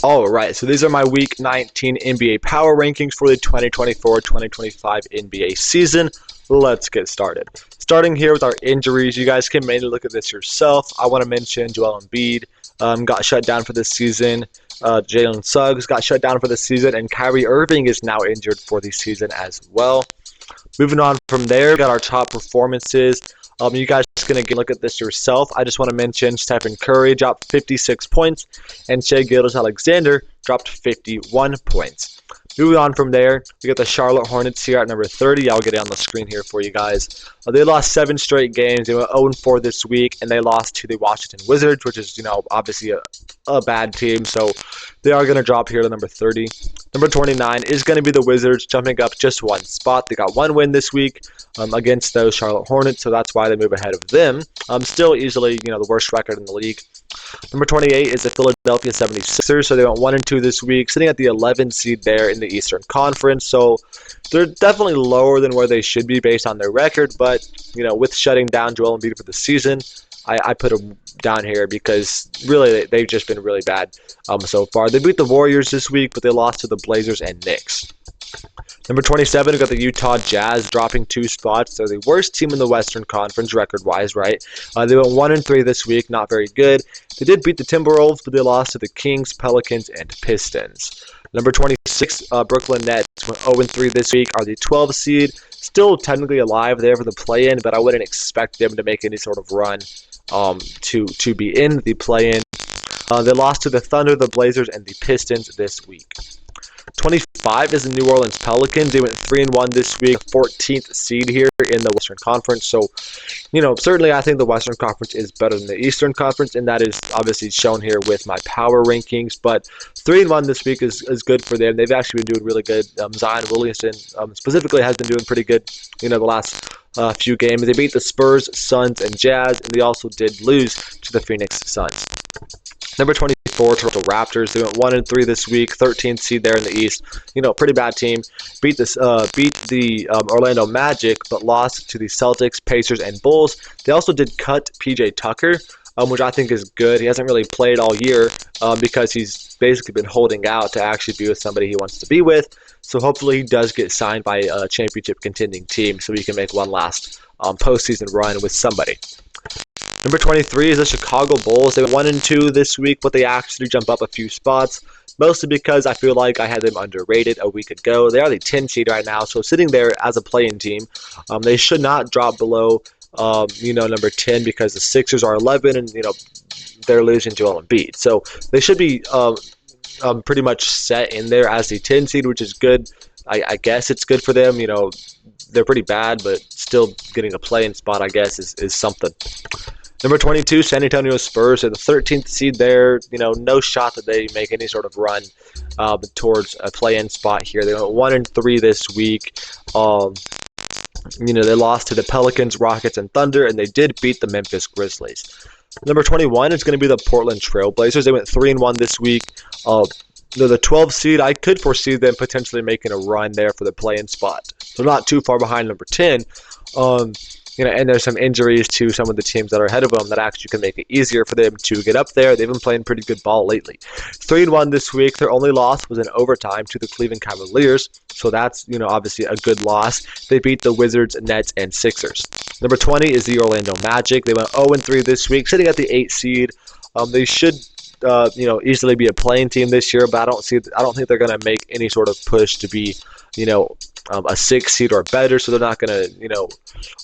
All right, so these are my Week 19 NBA Power Rankings for the 2024-2025 NBA season. Let's get started. Starting here with our injuries, you guys can mainly look at this yourself. I want to mention Joel Embiid got shut down for this season. Jalen Suggs got shut down for the season, and Kyrie Irving is now injured for the season as well. Moving on from there, we got our top performances. You guys are going to look at this yourself. I just want to mention Stephen Curry dropped 56 points, and Shai Gilgeous-Alexander dropped 51 points. Moving on from there, we got the Charlotte Hornets here at number 30. I'll get it on the screen here for you guys. They lost 7 straight games. They went 0-4 this week, and they lost to the Washington Wizards, which is, obviously a bad team. So they are going to drop here to number 30. Number 29 is going to be the Wizards, jumping up just one spot. They got one win this week against those Charlotte Hornets, so that's why they move ahead of them. Still easily, the worst record in the league. Number 28 is the Philadelphia 76ers, so they went 1-2 this week, sitting at the 11th seed there in the Eastern Conference. So they're definitely lower than where they should be based on their record, but, with shutting down Joel Embiid for the season, I put them down here because really they've just been really bad so far. They beat the Warriors this week, but they lost to the Blazers and Knicks. Number 27, we got the Utah Jazz dropping 2 spots. They're the worst team in the Western Conference record-wise, right? They went 1-3 this week, not very good. They did beat the Timberwolves, but they lost to the Kings, Pelicans, and Pistons. Number 26, Brooklyn Nets went 0-3 this week, are the 12th seed. Still technically alive there for the play-in, but I wouldn't expect them to make any sort of run to be in the play-in. They lost to the Thunder, the Blazers, and the Pistons this week. 25 is the New Orleans Pelicans. They went 3-1 this week, 14th seed here in the Western Conference. So, certainly I think the Western Conference is better than the Eastern Conference, and that is obviously shown here with my power rankings. But 3-1 this week is good for them. They've actually been doing really good. Zion Williamson specifically has been doing pretty good, the last few games. They beat the Spurs, Suns, and Jazz, and they also did lose to the Phoenix Suns. Number 24, Toronto Raptors. They went 1-3 this week, 13th seed there in the East. Pretty bad team. Beat the Orlando Magic, but lost to the Celtics, Pacers, and Bulls. They also did cut PJ Tucker, which I think is good. He hasn't really played all year because he's basically been holding out to actually be with somebody he wants to be with. So hopefully he does get signed by a championship contending team so he can make one last postseason run with somebody. Number 23 is the Chicago Bulls. They went 1-2 this week, but they actually jump up a few spots, mostly because I feel like I had them underrated a week ago. They are the 10 seed right now, so sitting there as a play-in team, they should not drop below, number 10 because the Sixers are 11 and, they're losing Joel Embiid. So they should be pretty much set in there as the 10 seed, which is good. I guess it's good for them. They're pretty bad, but still getting a play-in spot, I guess, is something. Number 22, San Antonio Spurs are the 13th seed there. No shot that they make any sort of run towards a play-in spot here. They went 1-3 this week. They lost to the Pelicans, Rockets, and Thunder, and they did beat the Memphis Grizzlies. Number 21 is going to be the Portland Trail Blazers. They went 3-1 this week. They're the 12th seed. I could foresee them potentially making a run there for the play-in spot. They're not too far behind number 10. And there's some injuries to some of the teams that are ahead of them that actually can make it easier for them to get up there. They've been playing pretty good ball lately. 3-1 this week. Their only loss was in overtime to the Cleveland Cavaliers, so that's obviously a good loss. They beat the Wizards, Nets, and Sixers. Number 20 is the Orlando Magic. They went 0-3 this week, sitting at the 8th seed. They should easily be a playing team this year, but I don't think they're going to make any sort of push to be a 6th seed or better, so they're not going to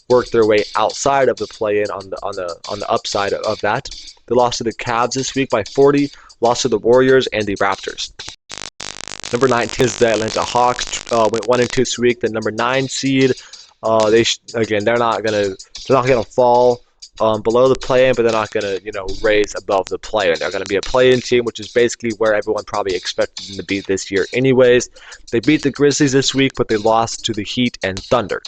work their way outside of the play-in on the upside of that. They lost to the Cavs this week by 40, lost to the Warriors and the Raptors. Number 19 is the Atlanta Hawks. Went 1-2 this week. The number 9 seed. They're not gonna fall below the play-in, but they're not gonna raise above the play-in. They're gonna be a play-in team, which is basically where everyone probably expected them to be this year, anyways. They beat the Grizzlies this week, but they lost to the Heat and Thunder.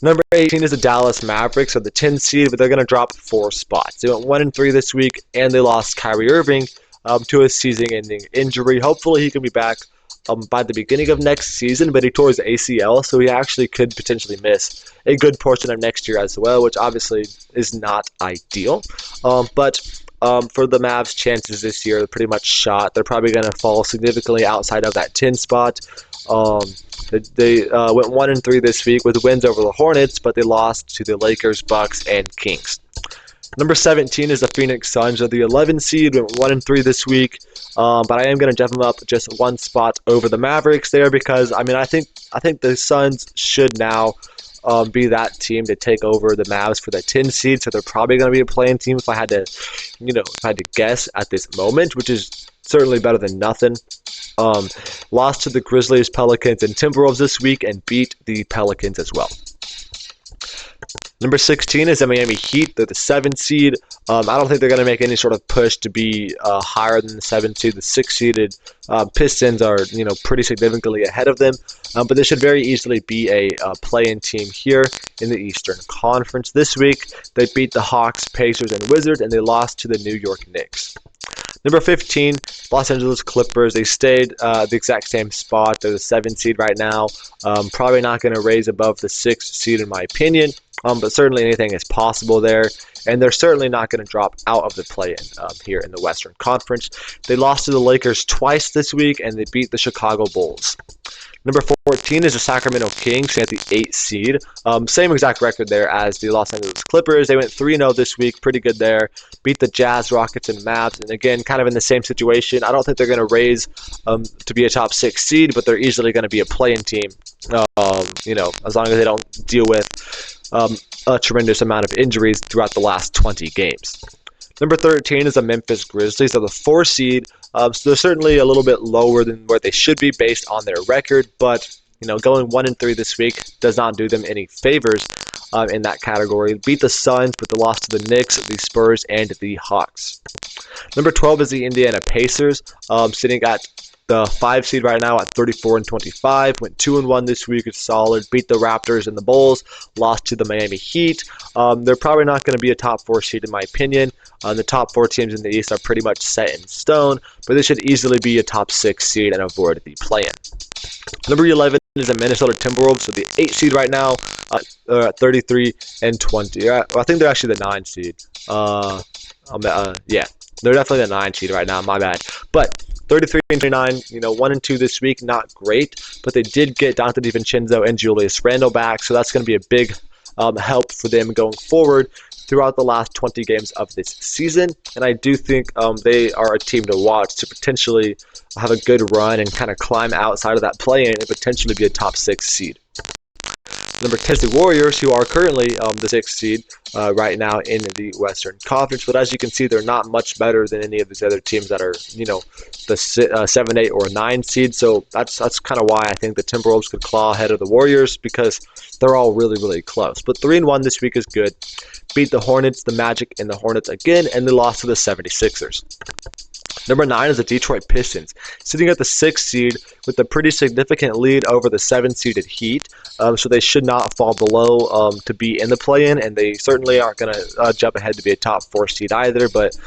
Number 18 is the Dallas Mavericks, or the 10 seed, but they're going to drop 4 spots. They went 1-3 this week, and they lost Kyrie Irving to a season-ending injury. Hopefully, he can be back by the beginning of next season, but he tore his ACL, so he actually could potentially miss a good portion of next year as well, which obviously is not ideal. But for the Mavs' chances this year, they're pretty much shot. They're probably going to fall significantly outside of that 10 spot. They went 1-3 this week with wins over the Hornets, but they lost to the Lakers, Bucks, and Kings. Number 17 is the Phoenix Suns. They're the 11 seed, went 1-3 this week, but I am going to jump them up just one spot over the Mavericks there because I think the Suns should now be that team to take over the Mavs for the 10 seed. So they're probably going to be a playing team if I had to, guess at this moment, which is certainly better than nothing. Lost to the Grizzlies, Pelicans, and Timberwolves this week and beat the Pelicans as well. Number 16 is the Miami Heat. They're the 7 seed. I don't think they're going to make any sort of push to be higher than the 7 seed. The 6-seeded Pistons are, pretty significantly ahead of them. But they should very easily be a play-in team here in the Eastern Conference. This week, they beat the Hawks, Pacers, and Wizards, and they lost to the New York Knicks. Number 15, Los Angeles Clippers. They stayed the exact same spot. They're the 7 seed right now. Probably not going to raise above the 6 seed in my opinion, but certainly anything is possible there. And they're certainly not going to drop out of the play-in here in the Western Conference. They lost to the Lakers twice this week, and they beat the Chicago Bulls. Number 14 is the Sacramento Kings at the 8th seed. Same exact record there as the Los Angeles Clippers. They went 3-0 this week. Pretty good there. Beat the Jazz, Rockets, and Mavs. And again, kind of in the same situation. I don't think they're going to raise to be a top 6 seed, but they're easily going to be a play-in team, as long as they don't deal with a tremendous amount of injuries throughout the last 20 games. Number 13 is the Memphis Grizzlies. They're the 4 seed. So they're certainly a little bit lower than where they should be based on their record, but going 1-3 this week does not do them any favors in that category. Beat the Suns, but they lost to the Knicks, the Spurs, and the Hawks. Number 12 is the Indiana Pacers, sitting at the 5 seed right now at 34-25. Went 2-1 this week. It's solid. Beat the Raptors and the Bulls. Lost to the Miami Heat. They're probably not going to be a top 4 seed in my opinion. The top 4 teams in the East are pretty much set in stone, but they should easily be a top 6 seed and avoid the play-in. Number 11 is the Minnesota Timberwolves, so the 8 seed right now, they're at 33-20. I think they're actually the 9 seed. Yeah, they're definitely the 9 seed right now. My bad, but 33-29, 1-2 this week, not great, but they did get Dante DiVincenzo and Julius Randle back, so that's going to be a big help for them going forward throughout the last 20 games of this season. And I do think they are a team to watch to potentially have a good run and kind of climb outside of that play-in and potentially be a top 6 seed. Number 10 is the Warriors, who are currently the 6th seed right now in the Western Conference. But as you can see, they're not much better than any of these other teams that are, the 7, 8, or 9 seed. So that's kind of why I think the Timberwolves could claw ahead of the Warriors, because they're all really, really close. But 3-1 this week is good. Beat the Hornets, the Magic, and the Hornets again, and they lost to the 76ers. Number 9 is the Detroit Pistons, sitting at the 6th seed with a pretty significant lead over the 7-seeded Heat. So they should not fall below to be in the play-in, and they certainly aren't going to jump ahead to be a top 4 seed either. But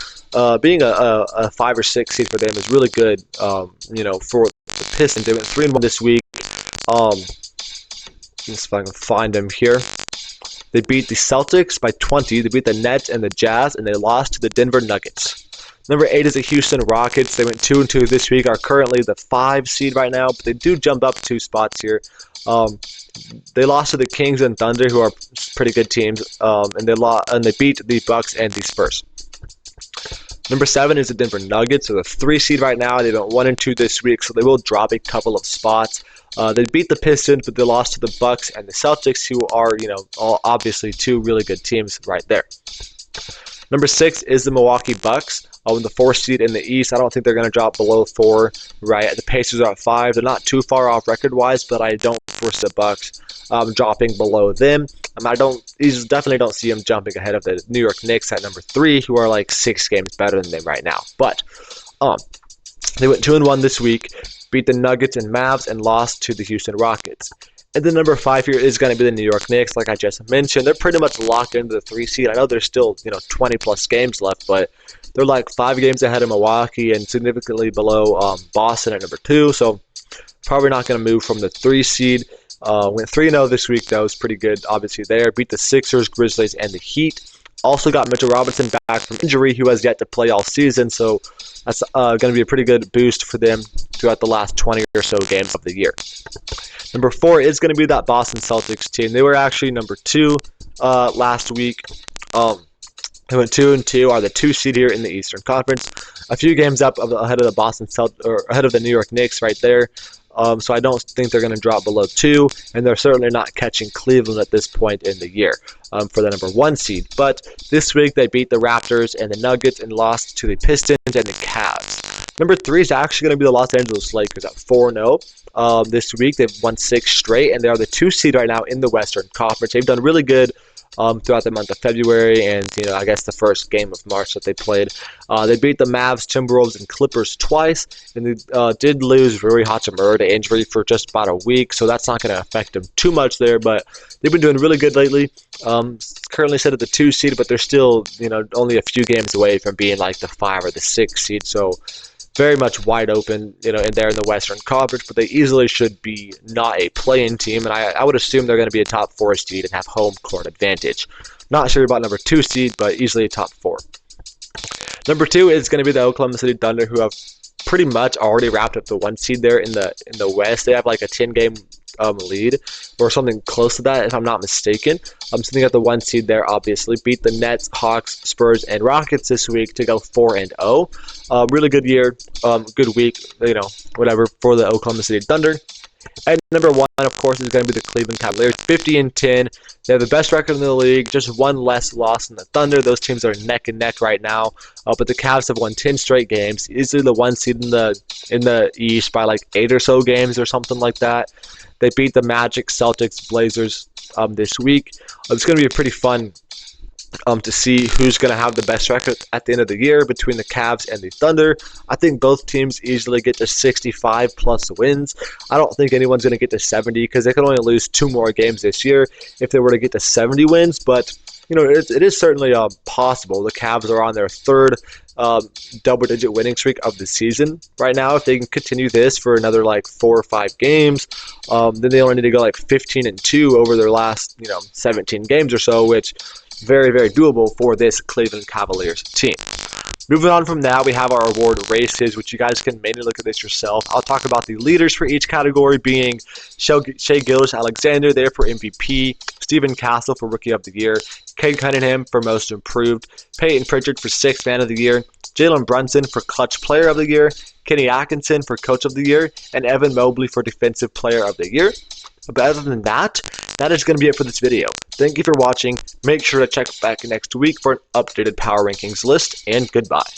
being a 5 or 6 seed for them is really good, for the Pistons. They went 3-1 this week. Let's see if I can find them here. They beat the Celtics by 20. They beat the Nets and the Jazz, and they lost to the Denver Nuggets. Number 8 is the Houston Rockets. They went 2-2 this week, are currently the 5 seed right now, but they do jump up 2 spots here. They lost to the Kings and Thunder, who are pretty good teams, and they beat the Bucks and the Spurs. Number 7 is the Denver Nuggets. They're the 3 seed right now. They went 1-2 this week, so they will drop a couple of spots. They beat the Pistons, but they lost to the Bucks and the Celtics, who are, all obviously 2 really good teams right there. Number 6 is the Milwaukee Bucks. In the 4th seed in the East, I don't think they're going to drop below 4. Right, the Pacers are at 5. They're not too far off record-wise, but I don't foresee the Bucks dropping below them. Definitely don't see them jumping ahead of the New York Knicks at number 3, who are like 6 games better than them right now. But they went 2-1 this week, beat the Nuggets and Mavs, and lost to the Houston Rockets. And then number 5 here is going to be the New York Knicks, like I just mentioned. They're pretty much locked into the 3 seed. I know there's still 20-plus games left, but they're like 5 games ahead of Milwaukee and significantly below Boston at number 2. So probably not going to move from the 3 seed. Went 3-0 this week, though. It's pretty good, obviously, there. Beat the Sixers, Grizzlies, and the Heat. Also got Mitchell Robinson back from injury, who has yet to play all season, so that's going to be a pretty good boost for them throughout the last 20 or so games of the year. Number 4 is going to be that Boston Celtics team. They were actually number 2 last week. They went 2-2, are the 2 seed here in the Eastern Conference. A few games up ahead of the Boston Celtics, or ahead of the New York Knicks right there. So I don't think they're going to drop below 2, and they're certainly not catching Cleveland at this point in the year for the number 1 seed. But this week they beat the Raptors and the Nuggets and lost to the Pistons and the Cavs. Number 3 is actually going to be the Los Angeles Lakers at 4-0. This week they've won 6 straight, and they are the 2 seed right now in the Western Conference. They've done really good throughout the month of February and, I guess the first game of March that they played. They beat the Mavs, Timberwolves, and Clippers twice, and they did lose Rui Hachimura to injury for just about a week, so that's not going to affect them too much there, but they've been doing really good lately. Currently set at the 2 seed, but they're still, only a few games away from being like the 5 or the 6 seed, so very much wide open, in there in the Western Conference, but they easily should be not a play-in team, and I would assume they're going to be a top 4 seed and have home court advantage. Not sure about number 2 seed, but easily a top 4. Number 2 is going to be the Oklahoma City Thunder, who have pretty much already wrapped up the 1 seed there in the West. They have like a 10-game lead or something close to that, if I'm not mistaken. So they got the 1 seed there, obviously. Beat the Nets, Hawks, Spurs, and Rockets this week to go 4-0. Really good year, good week, whatever, for the Oklahoma City Thunder. And number 1, of course, is going to be the Cleveland Cavaliers, 50-10. They have the best record in the league, just 1 less loss than the Thunder. Those teams are neck and neck right now. But the Cavs have won 10 straight games, easily the 1 seed in the East by like 8 or so games or something like that. They beat the Magic, Celtics, Blazers this week. It's going to be pretty fun to see who's going to have the best record at the end of the year between the Cavs and the Thunder. I think both teams easily get to 65 plus wins. I don't think anyone's going to get to 70 because they can only lose 2 more games this year if they were to get to 70 wins, but it is certainly possible. The Cavs are on their 3rd double-digit winning streak of the season right now. If they can continue this for another like 4 or 5 games, then they only need to go like 15-2 over their last 17 games or so, which very, very doable for this Cleveland Cavaliers team. Moving on from that, we have our award races, which you guys can mainly look at this yourself. I'll talk about the leaders for each category being Shai Gilgeous-Alexander there for MVP, Stephen Castle for Rookie of the Year, Cade Cunningham for Most Improved, Peyton Pritchard for 6th Man of the Year, Jalen Brunson for Clutch Player of the Year, Kenny Atkinson for Coach of the Year, and Evan Mobley for Defensive Player of the Year. But other than that, that is going to be it for this video. Thank you for watching. Make sure to check back next week for an updated power rankings list, and goodbye.